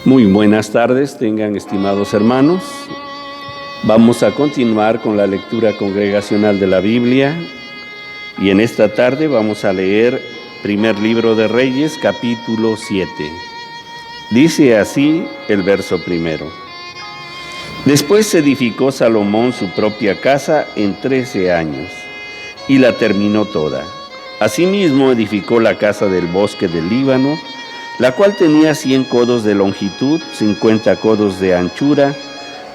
Muy buenas tardes, tengan estimados hermanos. Vamos a continuar con la lectura congregacional de la Biblia y en esta tarde vamos a leer primer libro de Reyes, capítulo 7. Dice así el verso primero. Después edificó Salomón su propia casa en 13 años y la terminó toda. Asimismo edificó la casa del bosque del Líbano, la cual tenía 100 codos de longitud, 50 codos de anchura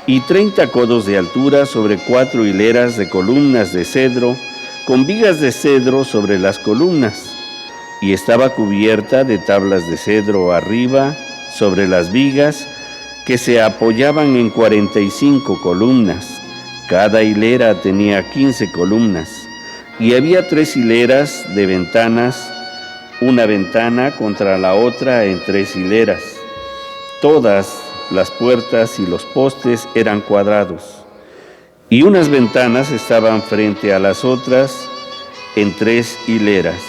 y 30 codos de altura, sobre 4 hileras de columnas de cedro, con vigas de cedro sobre las columnas, y estaba cubierta de tablas de cedro arriba sobre las vigas, que se apoyaban en 45 columnas. Cada hilera tenía 15 columnas, y había 3 hileras de ventanas, una ventana contra la otra en 3 hileras. Todas las puertas y los postes eran cuadrados, y unas ventanas estaban frente a las otras en 3 hileras.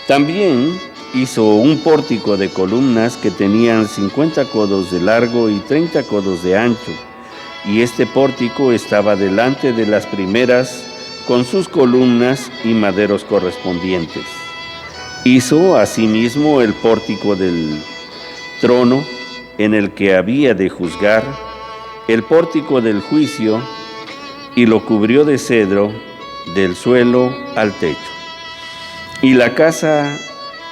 También hizo un pórtico de columnas que tenían 50 codos de largo y 30 codos de ancho, y este pórtico estaba delante de las primeras con sus columnas y maderos correspondientes. Hizo asimismo el pórtico del trono en el que había de juzgar, el pórtico del juicio, y lo cubrió de cedro del suelo al techo. Y la casa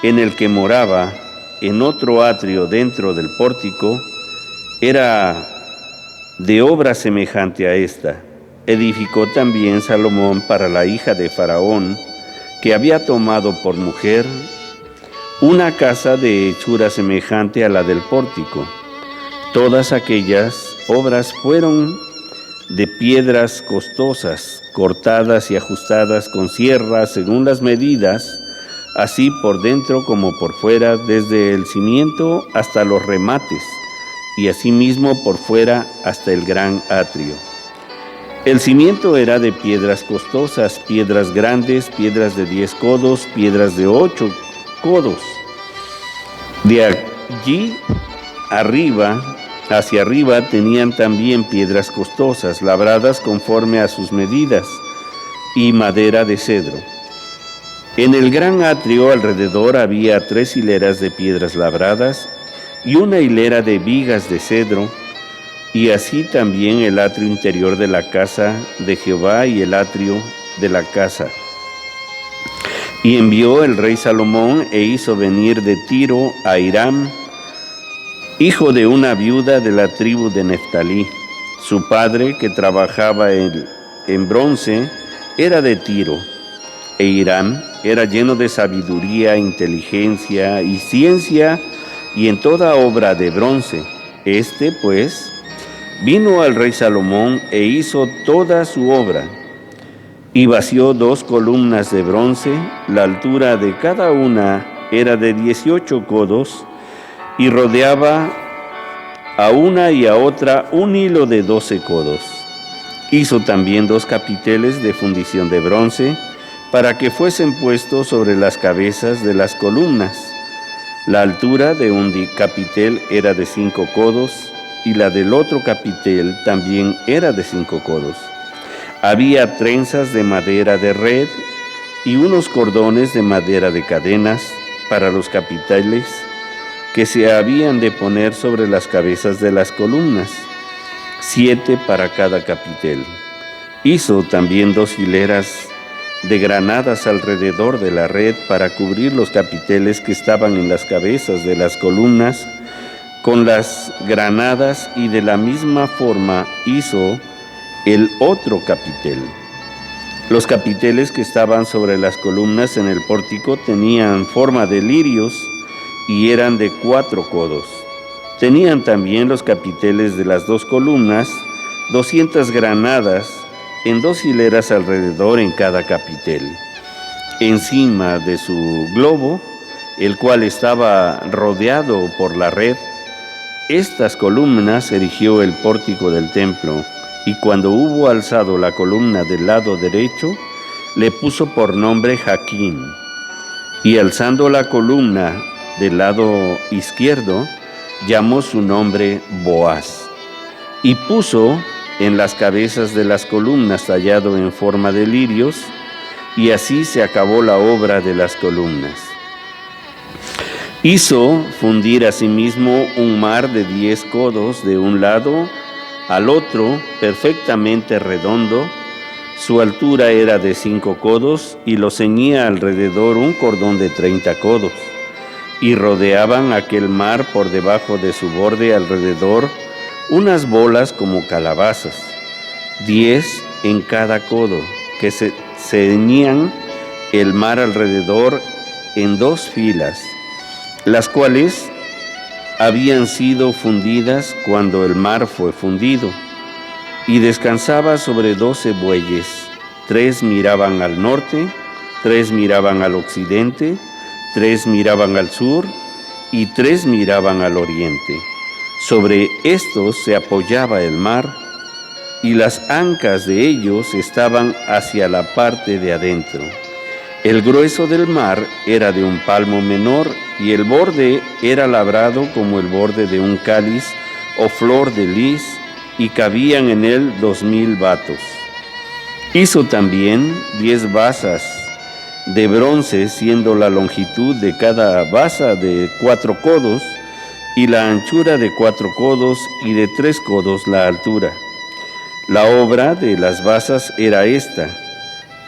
en el que moraba, en otro atrio dentro del pórtico, era de obra semejante a esta. Edificó también Salomón para la hija de Faraón, que había tomado por mujer, una casa de hechura semejante a la del pórtico. Todas aquellas obras fueron de piedras costosas, cortadas y ajustadas con sierra según las medidas, así por dentro como por fuera, desde el cimiento hasta los remates, y asimismo por fuera hasta el gran atrio. El cimiento era de piedras costosas, piedras grandes, piedras de 10 codos, piedras de 8 codos. De allí hacia arriba tenían también piedras costosas, labradas conforme a sus medidas, y madera de cedro. En el gran atrio alrededor había 3 hileras de piedras labradas y una hilera de vigas de cedro, y así también el atrio interior de la casa de Jehová y el atrio de la casa. Y envió el rey Salomón e hizo venir de Tiro a Hiram, hijo de una viuda de la tribu de Neftalí. Su padre, que trabajaba en bronce, era de Tiro, e Hiram era lleno de sabiduría, inteligencia y ciencia, y en toda obra de bronce. Pues, vino al rey Salomón e hizo toda su obra, y vació 2 columnas de bronce, la altura de cada una era de 18 codos, y rodeaba a una y a otra un hilo de 12 codos. Hizo también 2 capiteles de fundición de bronce, para que fuesen puestos sobre las cabezas de las columnas. La altura de un capitel era de 5 codos, y la del otro capitel también era de 5 codos. Había trenzas de madera de red y unos cordones de madera de cadenas para los capiteles que se habían de poner sobre las cabezas de las columnas, 7 para cada capitel. Hizo también 2 hileras de granadas alrededor de la red para cubrir los capiteles que estaban en las cabezas de las columnas con las granadas, y de la misma forma hizo el otro capitel. Los capiteles que estaban sobre las columnas en el pórtico tenían forma de lirios y eran de 4 codos. Tenían también los capiteles de las 2 columnas 200 granadas en 2 hileras alrededor en cada capitel. Encima de su globo, el cual estaba rodeado por la red, estas columnas erigió el pórtico del templo, y cuando hubo alzado la columna del lado derecho, le puso por nombre Jaquín, y alzando la columna del lado izquierdo, llamó su nombre Boaz, y puso en las cabezas de las columnas tallado en forma de lirios, y así se acabó la obra de las columnas. Hizo fundir asimismo un mar de 10 codos de un lado al otro, perfectamente redondo. Su altura era de 5 codos y lo ceñía alrededor un cordón de 30 codos. Y rodeaban aquel mar por debajo de su borde alrededor unas bolas como calabazas, 10 en cada codo, que se ceñían el mar alrededor en 2 filas, las cuales habían sido fundidas cuando el mar fue fundido, y descansaba sobre 12 bueyes, 3 miraban al norte, 3 miraban al occidente, 3 miraban al sur y 3 miraban al oriente. Sobre estos se apoyaba el mar, y las ancas de ellos estaban hacia la parte de adentro. El grueso del mar era de un palmo menor, y el borde era labrado como el borde de un cáliz o flor de lis, y cabían en él 2000 batos. Hizo también 10 basas de bronce, siendo la longitud de cada basa de 4 codos, y la anchura de 4 codos, y de 3 codos la altura. La obra de las basas era esta: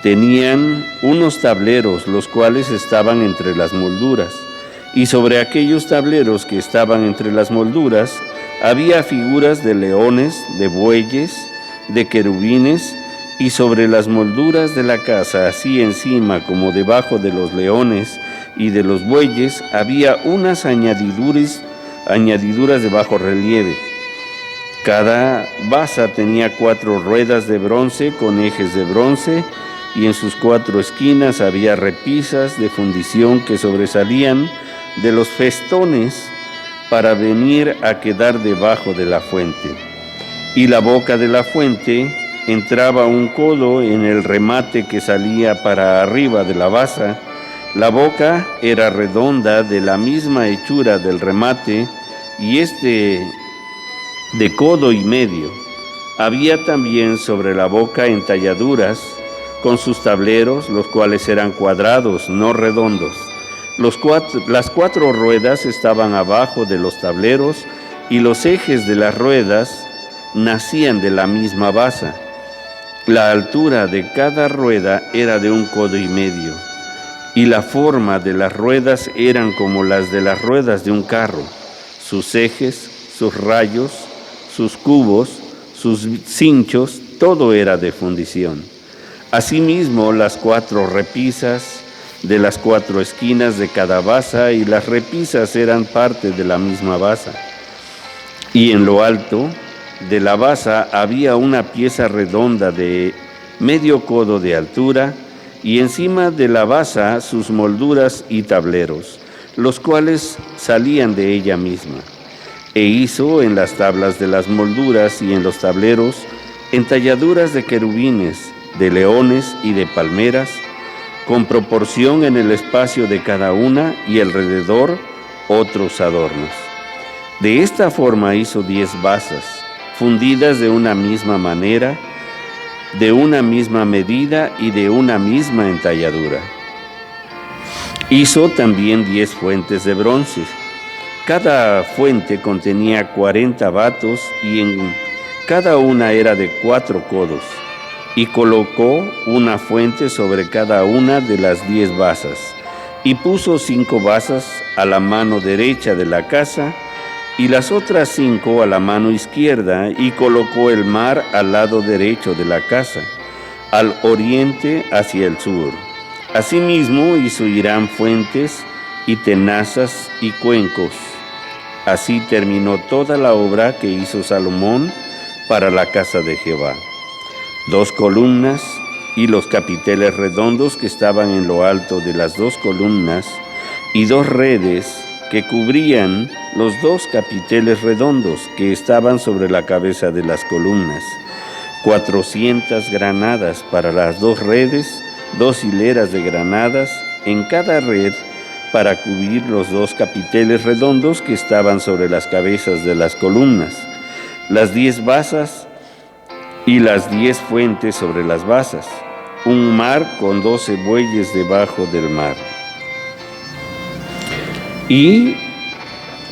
tenían unos tableros, los cuales estaban entre las molduras, y sobre aquellos tableros que estaban entre las molduras había figuras de leones, de bueyes, de querubines, y sobre las molduras de la casa, así encima como debajo de los leones y de los bueyes, había unas añadiduras de bajo relieve. Cada basa tenía 4 ruedas de bronce con ejes de bronce, y en sus 4 esquinas había repisas de fundición que sobresalían de los festones para venir a quedar debajo de la fuente. Y la boca de la fuente entraba un codo en el remate que salía para arriba de la basa. La boca era redonda, de la misma hechura del remate, y de codo y medio. Había también sobre la boca entalladuras con sus tableros, los cuales eran cuadrados, no redondos. Las 4 ruedas estaban abajo de los tableros, y los ejes de las ruedas nacían de la misma basa. La altura de cada rueda era de 1 codo y medio, y la forma de las ruedas eran como las de las ruedas de un carro. Sus ejes, sus rayos, sus cubos, sus cinchos, todo era de fundición. Asimismo, las 4 repisas de las 4 esquinas de cada basa, y las repisas eran parte de la misma basa. Y en lo alto de la basa había una pieza redonda de medio codo de altura, y encima de la basa sus molduras y tableros, los cuales salían de ella misma. E hizo en las tablas de las molduras y en los tableros entalladuras de querubines, de leones y de palmeras, con proporción en el espacio de cada una, y alrededor otros adornos. De esta forma hizo 10 basas, fundidas de una misma manera, de una misma medida y de una misma entalladura. Hizo también 10 fuentes de bronce. Cada fuente contenía 40 batos, y en cada una era de 4 codos. Y colocó una fuente sobre cada una de las 10 basas, y puso 5 basas a la mano derecha de la casa, y las otras 5 a la mano izquierda, y colocó el mar al lado derecho de la casa, al oriente hacia el sur. Asimismo hizo Hiram fuentes y tenazas y cuencos. Así terminó toda la obra que hizo Salomón para la casa de Jehová: 2 columnas y los capiteles redondos que estaban en lo alto de las 2 columnas, y 2 redes que cubrían los 2 capiteles redondos que estaban sobre la cabeza de las columnas, 400 granadas para las 2 redes, 2 hileras de granadas en cada red, para cubrir los 2 capiteles redondos que estaban sobre las cabezas de las columnas, las 10 basas y las 10 fuentes sobre las basas, un mar con 12 bueyes debajo del mar. Y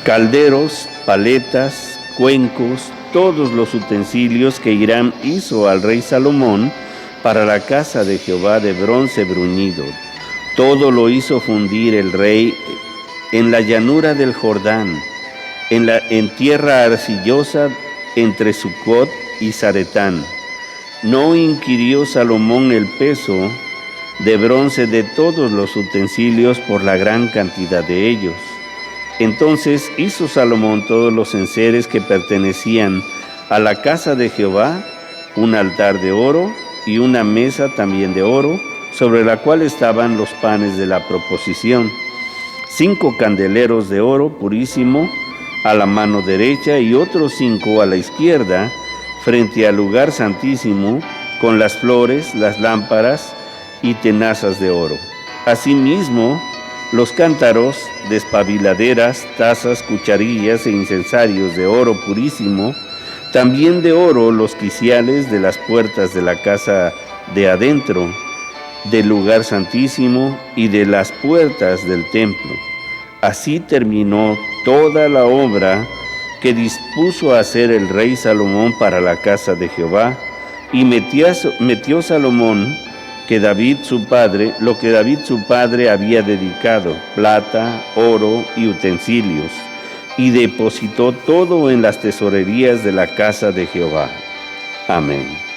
calderos, paletas, cuencos, todos los utensilios que Hiram hizo al rey Salomón para la casa de Jehová de bronce bruñido. Todo lo hizo fundir el rey en la llanura del Jordán, en tierra arcillosa entre Sucot y Zaretán. No inquirió Salomón el peso de bronce de todos los utensilios por la gran cantidad de ellos. Entonces hizo Salomón todos los enseres que pertenecían a la casa de Jehová, un altar de oro y una mesa también de oro, sobre la cual estaban los panes de la proposición, 5 candeleros de oro purísimo a la mano derecha y otros 5 a la izquierda, frente al lugar santísimo, con las flores, las lámparas y tenazas de oro. Asimismo, los cántaros, despabiladeras, tazas, cucharillas e incensarios de oro purísimo, también de oro los quiciales de las puertas de la casa de adentro, del lugar santísimo y de las puertas del templo. Así terminó toda la obra que dispuso hacer el rey Salomón para la casa de Jehová, y metió Salomón lo que David su padre había dedicado, plata, oro y utensilios, y depositó todo en las tesorerías de la casa de Jehová. Amén.